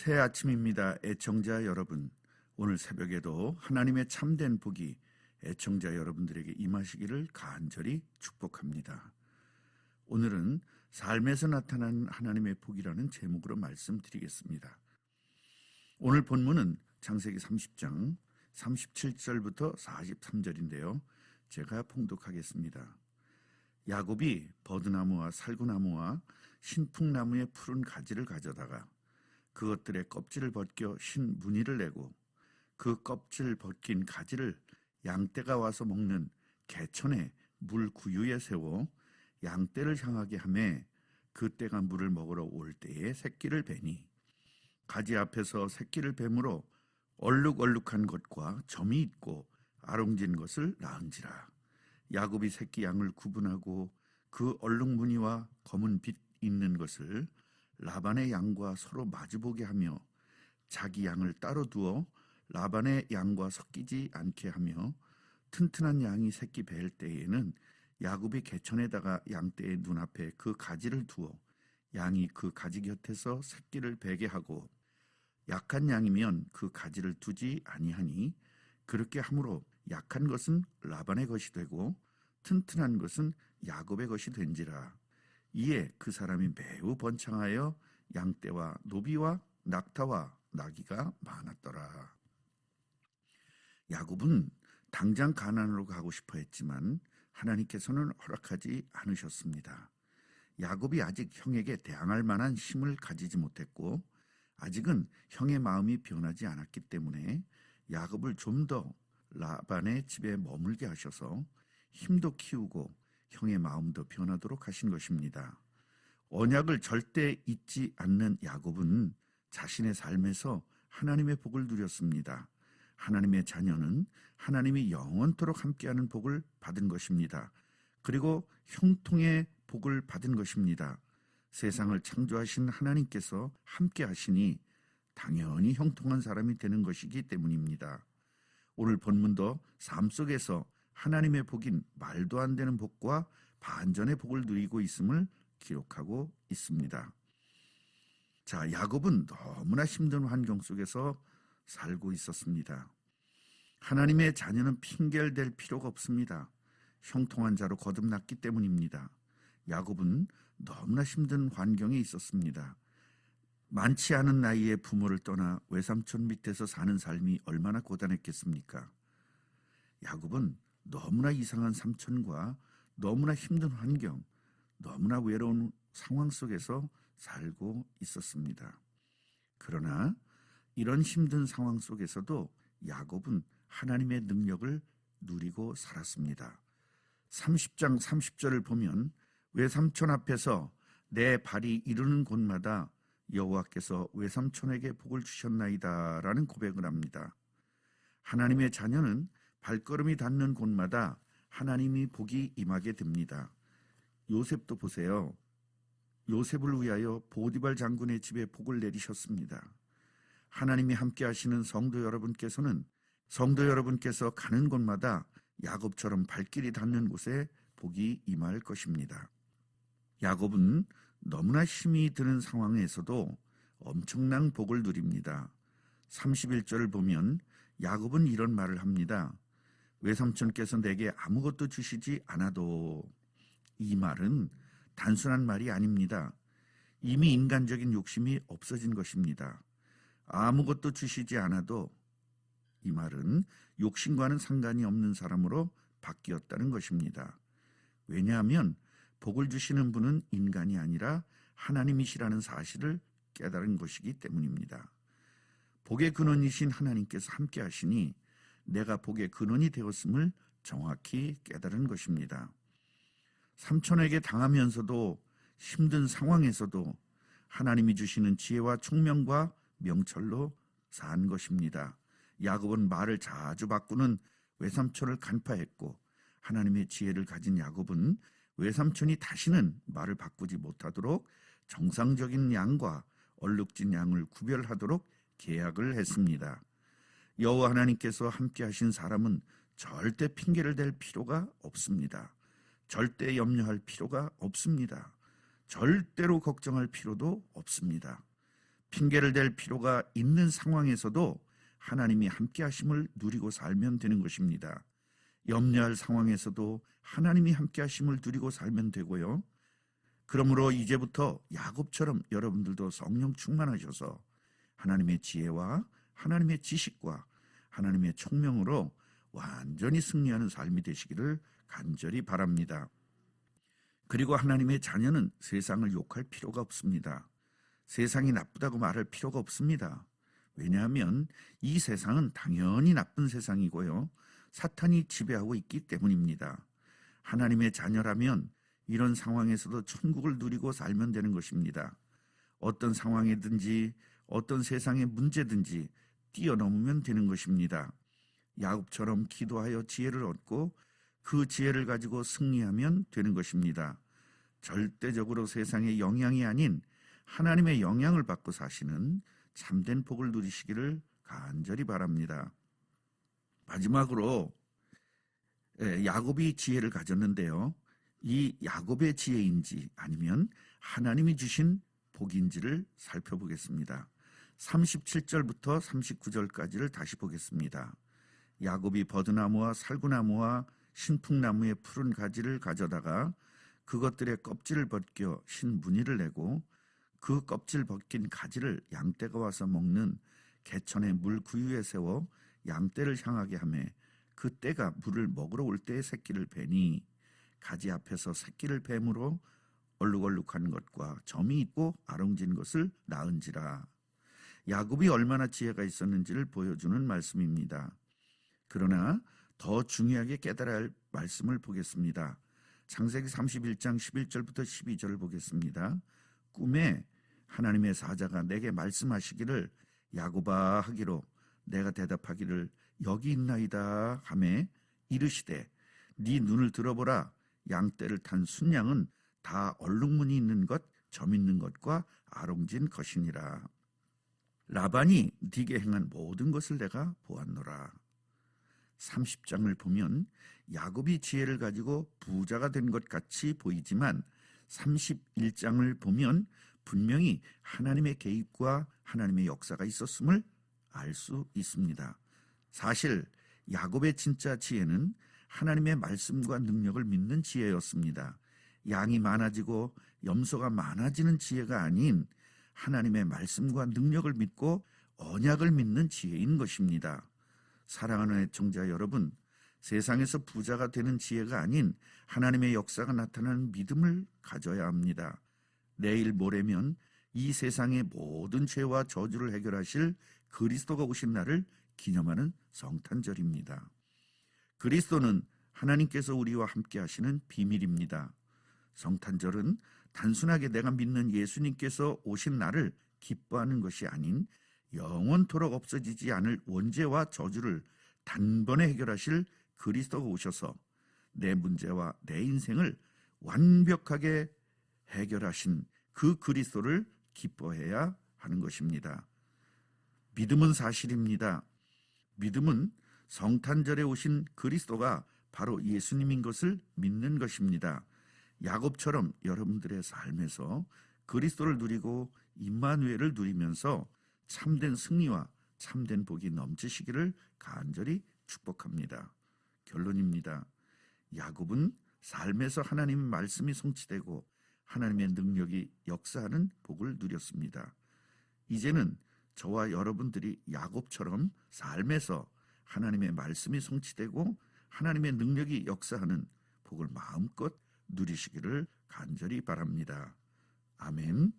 새 아침입니다. 애청자 여러분, 오늘 새벽에도 하나님의 참된 복이 애청자 여러분들에게 임하시기를 간절히 축복합니다. 오늘은 삶에서 나타나는 하나님의 복이라는 제목으로 말씀드리겠습니다. 오늘 본문은 창세기 30장 37절부터 43절인데요. 제가 봉독하겠습니다. 야곱이 버드나무와 살구나무와 신풍나무의 푸른 가지를 가져다가 그것들의 껍질을 벗겨 신 무늬를 내고 그 껍질 벗긴 가지를 양떼가 와서 먹는 개천의 물 구유에 세워 양떼를 향하게 하매 그 떼가 물을 먹으러 올 때에 새끼를 베니 가지 앞에서 새끼를 뱀으로 얼룩얼룩한 것과 점이 있고 아롱진 것을 낳은지라. 야곱이 새끼 양을 구분하고 그 얼룩무늬와 검은 빛 있는 것을 라반의 양과 서로 마주보게 하며 자기 양을 따로 두어 라반의 양과 섞이지 않게 하며 튼튼한 양이 새끼 뵐 때에는 야곱이 개천에다가 양떼의 눈앞에 그 가지를 두어 양이 그 가지 곁에서 새끼를 베게 하고 약한 양이면 그 가지를 두지 아니하니 그렇게 함으로 약한 것은 라반의 것이 되고 튼튼한 것은 야곱의 것이 된지라. 이에 그 사람이 매우 번창하여 양떼와 노비와 낙타와 나귀가 많았더라. 야곱은 당장 가나안으로 가고 싶어 했지만 하나님께서는 허락하지 않으셨습니다. 야곱이 아직 형에게 대항할 만한 힘을 가지지 못했고 아직은 형의 마음이 변하지 않았기 때문에 야곱을 좀 더 라반의 집에 머물게 하셔서 힘도 키우고 형의 마음도 변하도록 하신 것입니다. 언약을 절대 잊지 않는 야곱은 자신의 삶에서 하나님의 복을 누렸습니다. 하나님의 자녀는 하나님이 영원토록 함께하는 복을 받은 것입니다. 그리고 형통의 복을 받은 것입니다. 세상을 창조하신 하나님께서 함께하시니 당연히 형통한 사람이 되는 것이기 때문입니다. 오늘 본문도 삶 속에서 하나님의 복인 말도 안 되는 복과 반전의 복을 누리고 있음을 기록하고 있습니다. 자, 야곱은 너무나 힘든 환경 속에서 살고 있었습니다. 하나님의 자녀는 핑계를 댈 필요가 없습니다. 형통한 자로 거듭났기 때문입니다. 야곱은 너무나 힘든 환경에 있었습니다. 많지 않은 나이에 부모를 떠나 외삼촌 밑에서 사는 삶이 얼마나 고단했겠습니까? 야곱은 너무나 이상한 삼촌과 너무나 힘든 환경, 너무나 외로운 상황 속에서 살고 있었습니다. 그러나 이런 힘든 상황 속에서도 야곱은 하나님의 능력을 누리고 살았습니다. 30장 30절을 보면 외삼촌 앞에서 내 발이 이르는 곳마다 여호와께서 외삼촌에게 복을 주셨나이다 라는 고백을 합니다. 하나님의 자녀는 발걸음이 닿는 곳마다 하나님이 복이 임하게 됩니다. 요셉도 보세요. 요셉을 위하여 보디발 장군의 집에 복을 내리셨습니다. 하나님이 함께 하시는 성도 여러분께서 가는 곳마다 야곱처럼 발길이 닿는 곳에 복이 임할 것입니다. 야곱은 너무나 힘이 드는 상황에서도 엄청난 복을 누립니다. 31절을 보면 야곱은 이런 말을 합니다. 외삼촌께서 내게 아무것도 주시지 않아도. 이 말은 단순한 말이 아닙니다. 이미 인간적인 욕심이 없어진 것입니다. 아무것도 주시지 않아도 이 말은 욕심과는 상관이 없는 사람으로 바뀌었다는 것입니다. 왜냐하면 복을 주시는 분은 인간이 아니라 하나님이시라는 사실을 깨달은 것이기 때문입니다. 복의 근원이신 하나님께서 함께 하시니 내가 복의 근원이 되었음을 정확히 깨달은 것입니다. 삼촌에게 당하면서도 힘든 상황에서도 하나님이 주시는 지혜와 총명과 명철로 산 것입니다. 야곱은 말을 자주 바꾸는 외삼촌을 간파했고 하나님의 지혜를 가진 야곱은 외삼촌이 다시는 말을 바꾸지 못하도록 정상적인 양과 얼룩진 양을 구별하도록 계약을 했습니다. 여호와 하나님께서 함께 하신 사람은 절대 핑계를 댈 필요가 없습니다. 절대 염려할 필요가 없습니다. 절대로 걱정할 필요도 없습니다. 핑계를 댈 필요가 있는 상황에서도 하나님이 함께 하심을 누리고 살면 되는 것입니다. 염려할 상황에서도 하나님이 함께 하심을 누리고 살면 되고요. 그러므로 이제부터 야곱처럼 여러분들도 성령 충만하셔서 하나님의 지혜와 하나님의 지식과 하나님의 총명으로 완전히 승리하는 삶이 되시기를 간절히 바랍니다. 그리고 하나님의 자녀는 세상을 욕할 필요가 없습니다. 세상이 나쁘다고 말할 필요가 없습니다. 왜냐하면 이 세상은 당연히 나쁜 세상이고요. 사탄이 지배하고 있기 때문입니다. 하나님의 자녀라면 이런 상황에서도 천국을 누리고 살면 되는 것입니다. 어떤 상황이든지 어떤 세상의 문제든지 뛰어넘으면 되는 것입니다. 야곱처럼 기도하여 지혜를 얻고 그 지혜를 가지고 승리하면 되는 것입니다. 절대적으로 세상의 영향이 아닌 하나님의 영향을 받고 사시는 참된 복을 누리시기를 간절히 바랍니다. 마지막으로 야곱이 지혜를 가졌는데요. 이 야곱의 지혜인지 아니면 하나님이 주신 복인지를 살펴보겠습니다. 37절부터 39절까지를 다시 보겠습니다. 야곱이 버드나무와 살구나무와 신풍나무의 푸른 가지를 가져다가 그것들의 껍질을 벗겨 신 무늬를 내고 그 껍질 벗긴 가지를 양떼가 와서 먹는 개천의 물 구유에 세워 양떼를 향하게 하며 그 떼가 물을 먹으러 올 때의 새끼를 베니 가지 앞에서 새끼를 뱀으로 얼룩얼룩한 것과 점이 있고 아롱진 것을 낳은지라. 야곱이 얼마나 지혜가 있었는지를 보여주는 말씀입니다. 그러나 더 중요하게 깨달아야 할 말씀을 보겠습니다. 창세기 31장 11절부터 12절을 보겠습니다. 꿈에 하나님의 사자가 내게 말씀하시기를 야곱아 하기로 내가 대답하기를 여기 있나이다 하매 이르시되 네 눈을 들어보라 양떼를 탄 순양은 다 얼룩무늬 있는 것, 점 있는 것과 아롱진 것이니라. 라반이 네게 행한 모든 것을 내가 보았노라. 30장을 보면 야곱이 지혜를 가지고 부자가 된 것 같이 보이지만 31장을 보면 분명히 하나님의 개입과 하나님의 역사가 있었음을 알 수 있습니다. 사실 야곱의 진짜 지혜는 하나님의 말씀과 능력을 믿는 지혜였습니다. 양이 많아지고 염소가 많아지는 지혜가 아닌 하나님의 말씀과 능력을 믿고 언약을 믿는 지혜인 것입니다. 사랑하는 애청자 여러분, 세상에서 부자가 되는 지혜가 아닌 하나님의 역사가 나타나는 믿음을 가져야 합니다. 내일 모레면 이 세상의 모든 죄와 저주를 해결하실 그리스도가 오신 날을 기념하는 성탄절입니다. 그리스도는 하나님께서 우리와 함께 하시는 비밀입니다. 성탄절은 단순하게 내가 믿는 예수님께서 오신 날을 기뻐하는 것이 아닌 영원토록 없어지지 않을 원죄와 저주를 단번에 해결하실 그리스도가 오셔서 내 문제와 내 인생을 완벽하게 해결하신 그 그리스도를 기뻐해야 하는 것입니다. 믿음은 사실입니다. 믿음은 성탄절에 오신 그리스도가 바로 예수님인 것을 믿는 것입니다. 야곱처럼 여러분들의 삶에서 그리스도를 누리고 임마누엘을 누리면서 참된 승리와 참된 복이 넘치시기를 간절히 축복합니다. 결론입니다. 야곱은 삶에서 하나님의 말씀이 성취되고 하나님의 능력이 역사하는 복을 누렸습니다. 이제는 저와 여러분들이 야곱처럼 삶에서 하나님의 말씀이 성취되고 하나님의 능력이 역사하는 복을 마음껏 누리시기를 간절히 바랍니다. 아멘.